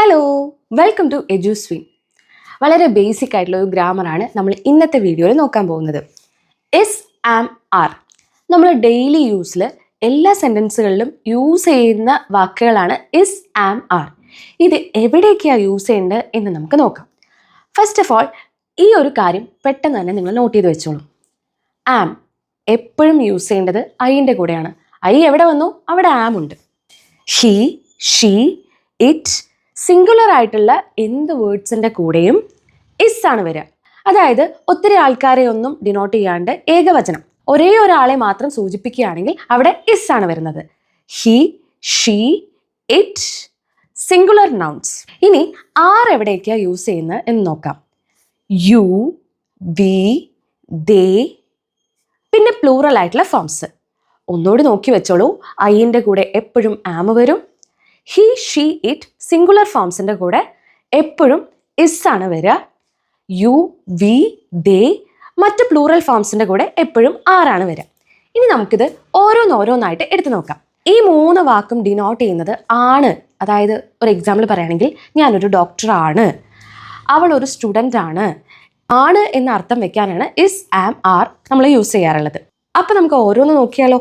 Hello, welcome to എജുസ്വിൻ. വളരെ basic ആയിട്ടുള്ള ഒരു ഗ്രാമറാണ് നമ്മൾ ഇന്നത്തെ വീഡിയോയിൽ നോക്കാൻ പോകുന്നത്. ഇസ്, ആം, ആർ നമ്മൾ ഡെയിലി യൂസിൽ എല്ലാ സെൻറ്റൻസുകളിലും യൂസ് ചെയ്യുന്ന വാക്കുകളാണ് ഇസ്, ആം, ആർ. ഇത് എവിടെയൊക്കെയാണ് യൂസ് ചെയ്യേണ്ടത് എന്ന് നമുക്ക് നോക്കാം. ഫസ്റ്റ് ഓഫ് ഓൾ, ഈ ഒരു കാര്യം പെട്ടെന്ന് തന്നെ നിങ്ങൾ നോട്ട് ചെയ്ത് വെച്ചോളൂ. ആം എപ്പോഴും യൂസ് ചെയ്യേണ്ടത് ഐൻ്റെ കൂടെയാണ്. ഐ എവിടെ വന്നു അവിടെ ആം ഉണ്ട്. ഹി, ഷീ, ഇറ്റ് സിംഗുലർ ആയിട്ടുള്ള എന്ത് വേർഡ്സിൻ്റെ കൂടെയും ഇസ് ആണ് വരിക. അതായത് ഒത്തിരി ആൾക്കാരെ ഒന്നും ഡിനോട്ട് ചെയ്യാണ്ട് ഏകവചനം ഒരേ ഒരാളെ മാത്രം സൂചിപ്പിക്കുകയാണെങ്കിൽ അവിടെ ഇസ് ആണ് വരുന്നത്. He, she, it singular nouns. ഇനി ആർ എവിടെയൊക്കെയാണ് യൂസ് ചെയ്യുന്നത് എന്ന് നോക്കാം. യു, വി, ദേ, പിന്നെ പ്ലൂറൽ ആയിട്ടുള്ള ഫോംസ്. ഒന്നുകൂടി നോക്കി വെച്ചോളൂ. ഐൻ്റെ കൂടെ എപ്പോഴും ആം വരും. ഹി, ഷീ, ഇറ്റ് സിംഗുലർ ഫോംസിൻ്റെ കൂടെ എപ്പോഴും ഇസ് ആണ് വരിക. യു, വി, ദേ മറ്റ് പ്ലൂറൽ ഫോംസിൻ്റെ കൂടെ എപ്പോഴും ആറാണ് വരിക. ഇനി നമുക്കിത് ഓരോന്നായിട്ട് എടുത്തു നോക്കാം. ഈ മൂന്ന് വാക്കും ഡിനോട്ട് ചെയ്യുന്നത് ആണ്. അതായത് ഒരു എക്സാമ്പിൾ പറയുകയാണെങ്കിൽ ഞാനൊരു ഡോക്ടറാണ്, അവൾ ഒരു സ്റ്റുഡൻ്റ് ആണ് എന്ന അർത്ഥം വെക്കാനാണ് ഇസ്, ആം, ആർ നമ്മൾ യൂസ് ചെയ്യാറുള്ളത്. അപ്പം നമുക്ക് ഓരോന്ന് നോക്കിയാലോ.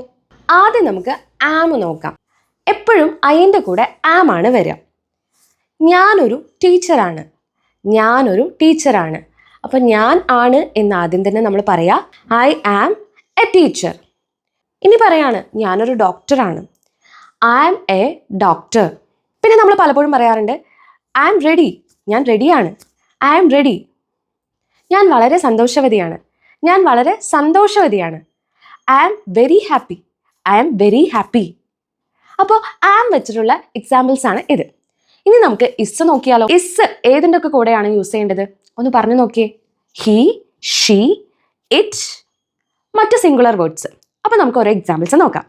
ആദ്യം നമുക്ക് ആം നോക്കാം. എപ്പോഴും ഐൻ്റെ കൂടെ ആം ആണ് വരിക. ഞാനൊരു ടീച്ചറാണ്. അപ്പം ഞാൻ ആണ് എന്ന് ആദ്യം തന്നെ നമ്മൾ പറയാം, ഐ ആം എ ടീച്ചർ. ഇനി പറയാണ് ഞാനൊരു ഡോക്ടറാണ്, ഐ ആം എ ഡോക്ടർ. പിന്നെ നമ്മൾ പലപ്പോഴും പറയാറുണ്ട് ഐ ആം റെഡി, ഞാൻ റെഡിയാണ്, ഐ ആം റെഡി. ഞാൻ വളരെ സന്തോഷവതിയാണ്, I am very happy, I am very happy. അപ്പോൾ ആം വെച്ചിട്ടുള്ള എക്സാമ്പിൾസ് ആണ് ഇത്. ഇനി നമുക്ക് ഇസ് നോക്കിയാലോ. ഇസ് ഏതിൻ്റെ ഒക്കെ കൂടെയാണ് യൂസ് ചെയ്യേണ്ടത് ഒന്ന് പറഞ്ഞു നോക്കിയേ. ഹി, ഷീ, ഇറ്റ് മറ്റ് സിംഗുലർ വേർഡ്സ്. അപ്പോൾ നമുക്ക് ഓരോ എക്സാമ്പിൾസ് നോക്കാം.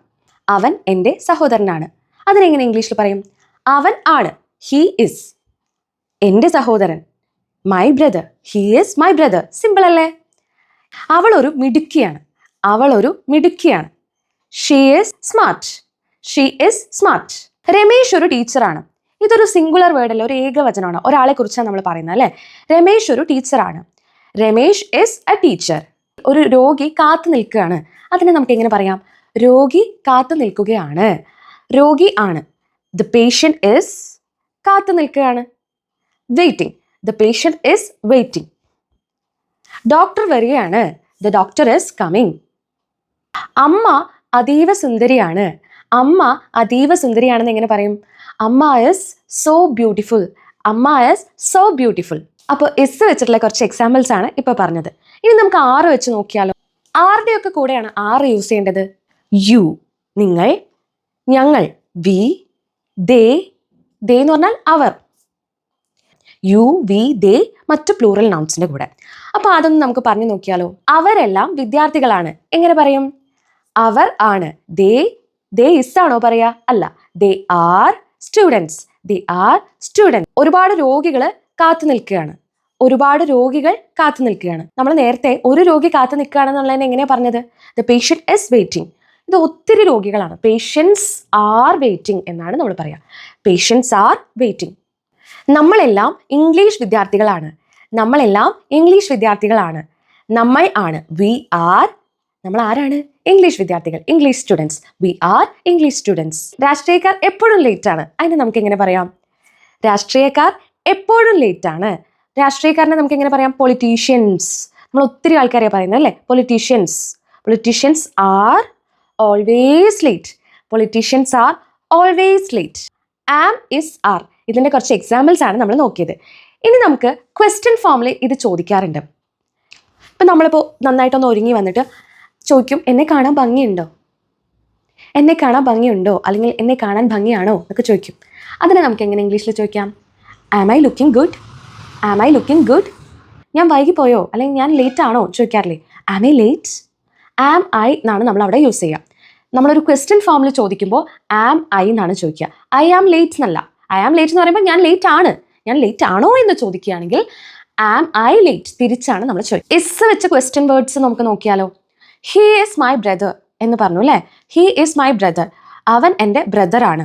അവൻ എൻ്റെ സഹോദരനാണ്. അതിനെങ്ങനെ ഇംഗ്ലീഷിൽ പറയും? അവൻ ആണ്, ഹി ഇസ്. എൻ്റെ സഹോദരൻ, my brother, he is my brother. Simple അല്ലേ? അവളൊരു മിടുക്കിയാണ്, ഷീ ഈസ് സ്മാർട്ട്. രമേശ് ഒരു ടീച്ചറാണ്. ഇതൊരു സിംഗുലർ വേർഡല്ല, ഒരു ഏകവചനമാണ്. ഒരാളെ കുറിച്ചാണ് നമ്മൾ പറയുന്നത് അല്ലേ. രമേശ് ഒരു ടീച്ചറാണ്, രമേശ് ഇസ് എ ടീച്ചർ. ഒരു രോഗി കാത്തു നിൽക്കുകയാണ്. അതിനെ നമുക്ക് എങ്ങനെ പറയാം? രോഗി കാത്തു നിൽക്കുകയാണ്, രോഗി ആണ്. ദ പേഷ്യൻ്റ് ഇസ് കാത്തു നിൽക്കുകയാണ്, waiting. The patient is waiting. Doctor വരികയാണ്, ദ ഡോക്ടർ ഇസ് കമ്മിങ്. അമ്മ അതീവ സുന്ദരിയാണെന്ന് എങ്ങനെ പറയും? അമ്മ ഇസ് സോ ബ്യൂട്ടിഫുൾ. അപ്പോൾ ഇസ് വെച്ചിട്ടുള്ള കുറച്ച് എക്സാമ്പിൾസ് ആണ് ഇപ്പോൾ പറഞ്ഞത്. ഇനി നമുക്ക് ആറ് വെച്ച് നോക്കിയാലോ. ആരുടെ ഒക്കെ കൂടെയാണ് ആറ് യൂസ് ചെയ്യേണ്ടത്? യു, നിങ്ങൾ, ഞങ്ങൾ, വി, ദേ എന്ന് പറഞ്ഞാൽ അവർ. യു, വി, ദേ മറ്റു പ്ലൂറൽ നൗൺസിൻ്റെ കൂടെ. അപ്പോൾ അതൊന്ന് നമുക്ക് പറഞ്ഞു നോക്കിയാലോ. അവരെല്ലാം വിദ്യാർത്ഥികളാണ്. എങ്ങനെ പറയും? അവർ ആണ്. ദേ ഇസ് ആണോ പറയാ? അല്ല, ദേ ആർ സ്റ്റുഡൻസ്. ഒരുപാട് രോഗികൾ കാത്തു നിൽക്കുകയാണ്. നമ്മൾ നേരത്തെ ഒരു രോഗി കാത്തു നിൽക്കുകയാണെന്നുള്ളതിനെ എങ്ങനെയാണ് പറഞ്ഞത്? The patient is waiting. ഇത് ഒത്തിരി രോഗികളാണ്. പേഷ്യൻസ് ആർ വെയിറ്റിംഗ് എന്നാണ് നമ്മൾ പറയുക. Patients are waiting. നമ്മളെല്ലാം ഇംഗ്ലീഷ് വിദ്യാർത്ഥികളാണ്. നമ്മൾ ആണ്. We are. നമ്മൾ ആരാണ്? ഇംഗ്ലീഷ് വിദ്യാർത്ഥികൾ, English students. We are English students. രാഷ്ട്രീയക്കാർ എപ്പോഴും ലേറ്റ് ആണ്. അതിന് നമുക്ക് എങ്ങനെ പറയാം? രാഷ്ട്രീയക്കാർ എപ്പോഴും ലേറ്റ് ആണ്. രാഷ്ട്രീയക്കാരനെ നമുക്ക് എങ്ങനെ പറയാം? പൊളിറ്റീഷ്യൻസ്. നമ്മൾ ഒത്തിരി ആൾക്കാരെ പറയുന്നത് അല്ലേ, politicians are always late. Am, is, are ഇതിൻ്റെ കുറച്ച് എക്സാമ്പിൾസ് ആണ് നമ്മൾ നോക്കിയത്. ഇനി നമുക്ക് ക്വസ്റ്റ്യൻ ഫോമിൽ ഇത് ചോദിക്കാറുണ്ട്. ഇപ്പം നമ്മളിപ്പോൾ നന്നായിട്ടൊന്ന് ഒരുങ്ങി വന്നിട്ട് ചോദിക്കും, എന്നെ കാണാൻ ഭംഗിയുണ്ടോ, അല്ലെങ്കിൽ എന്നെ കാണാൻ ഭംഗിയാണോ എന്നൊക്കെ ചോദിക്കും. അതിനെ നമുക്ക് എങ്ങനെ ഇംഗ്ലീഷിൽ ചോദിക്കാം? Am I looking good. ഞാൻ വൈകി പോയോ, അല്ലെങ്കിൽ ഞാൻ ലേറ്റ് ആണോ ചോദിക്കാറില്ലേ? Am I late. Am I എന്നാണ് നമ്മൾ അവിടെ യൂസ് ചെയ്യുക. നമ്മളൊരു ക്വസ്റ്റ്യൻ ഫോമിൽ ചോദിക്കുമ്പോൾ ആം ഐ എന്നാണ് ചോദിക്കുക. ഐ ആം ലേറ്റ് എന്നല്ല. ഐ ആം ലേറ്റ് എന്ന് പറയുമ്പോൾ ഞാൻ ലേറ്റ് ആണോ എന്ന് ചോദിക്കുകയാണെങ്കിൽ ആം ഐ ലേറ്റ് തിരിച്ചാണ് നമ്മൾ ചോദിക്കുക. ഇസ് വെച്ച ക്വസ്റ്റ്യൻ വേർഡ്സ് നമുക്ക് നോക്കിയാലോ. ഹി ഈസ് മൈ ബ്രദർ എന്ന് പറഞ്ഞു അല്ലേ. ഹി ഈസ് മൈ ബ്രദർ, അവൻ എൻ്റെ ബ്രദറാണ്.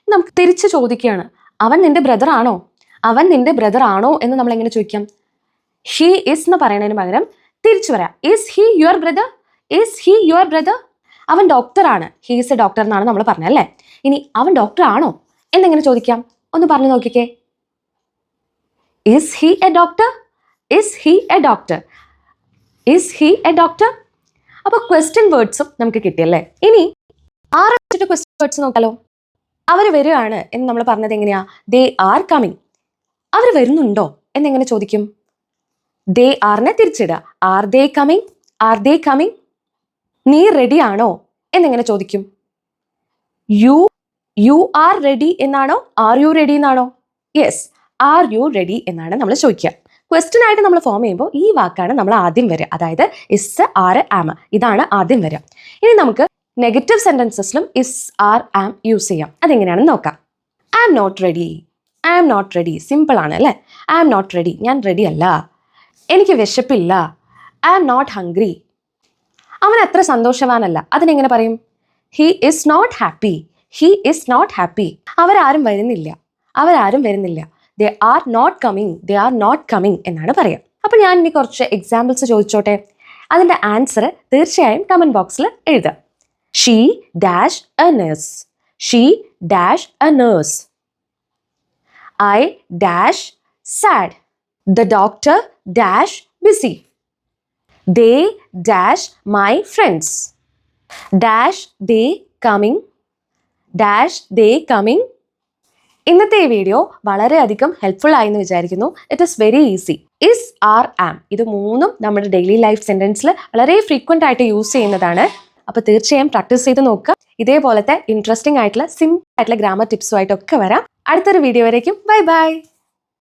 നമുക്ക് തിരിച്ച് ചോദിക്കുകയാണ്, അവൻ നിൻ്റെ ബ്രദർ ആണോ? അവൻ നിന്റെ ബ്രദർ ആണോ എന്ന് നമ്മൾ എങ്ങനെ ചോദിക്കാം? ഹി ഇസ് എന്ന് പറയുന്നതിന് പകരം തിരിച്ചു പറയാം. Is he your brother? Is he your brother? അവൻ ഡോക്ടറാണ്, ഹി ഈസ് എ ഡോക്ടർ എന്നാണ് നമ്മൾ പറഞ്ഞല്ലേ. ഇനി അവൻ ഡോക്ടർ ആണോ എന്നെങ്ങനെ ചോദിക്കാം? ഒന്ന് പറഞ്ഞു നോക്കിക്കേ. Is he A doctor? Is he A doctor? Is he A doctor? അപ്പോൾ ക്വസ്റ്റ്യൻ വേർഡ്സും നമുക്ക് കിട്ടിയല്ലേ. ഇനി ആറ് വെച്ചിട്ട് ക്വസ്റ്റ്യൻ വേർഡ്സ് നോക്കാലോ. അവർ വരികയാണ് എന്ന് നമ്മൾ പറഞ്ഞത് എങ്ങനെയാ? They are coming. അവർ വരുന്നുണ്ടോ എന്നെങ്ങനെ ചോദിക്കും? ദേ ആറിനെ തിരിച്ചിടുക. Are they coming? Are they coming? നീ റെഡി ആണോ എന്നെങ്ങനെ ചോദിക്കും? യു ആർ റെഡി എന്നാണോ ആർ യു റെഡി എന്നാണോ? യെസ്, ആർ യു റെഡി എന്നാണ് നമ്മൾ ചോദിക്കുക. ക്വസ്റ്റ്യൻ ആയിട്ട് നമ്മൾ ഫോം ചെയ്യുമ്പോൾ ഈ വാക്കാണ് നമ്മൾ ആദ്യം വരിക. അതായത് ഇസ്, ആർ, ആം, ഇതാണ് ആദ്യം വരിക. ഇനി നമുക്ക് നെഗറ്റീവ് സെന്റൻസസിലും ഇസ്, ആർ, ആം യൂസ് ചെയ്യാം. അതെങ്ങനെയാണെന്ന് നോക്കാം. I am not ready. I am not ready simple ആണ് അല്ലേ. ഐ ആം നോട്ട് റെഡി, ഞാൻ റെഡി അല്ല. എനിക്ക് വിശപ്പില്ല. I am not hungry. അവൻ അത്ര സന്തോഷവാനല്ല. അതിനെങ്ങനെ പറയും? He is not happy. He is not happy. അവരാരും വരുന്നില്ല. അവരാരും വരുന്നില്ല. They are not coming. They are not coming എന്നാണ് പറയുക. അപ്പോൾ ഞാൻ ഇനി കുറച്ച് എക്സാമ്പിൾസ് ചോദിച്ചോട്ടെ. അതിൻ്റെ ആൻസർ തീർച്ചയായും കമൻറ്റ് ബോക്സിൽ എഴുതുക. She dash a nurse. She dash a nurse. I dash sad. The doctor dash busy. They dash my friends. Dash they coming. Dash they coming. ഇന്നത്തെ ഈ വീഡിയോ വളരെയധികം ഹെൽപ്ഫുൾ ആയെന്ന് വിചാരിക്കുന്നു. It is very easy. Is, are, am ഇത് മൂന്നും നമ്മുടെ daily life സെൻറ്റൻസിൽ വളരെ frequent ആയിട്ട് യൂസ് ചെയ്യുന്നതാണ്. അപ്പോൾ തീർച്ചയായും പ്രാക്ടീസ് ചെയ്ത് നോക്കുക. ഇതേപോലത്തെ ഇൻട്രസ്റ്റിംഗ് ആയിട്ടുള്ള സിമ്പിൾ ആയിട്ടുള്ള ഗ്രാമർ ടിപ്സുമായിട്ടൊക്കെ വരാം. അടുത്തൊരു വീഡിയോ വരേക്കും ബൈ ബൈ.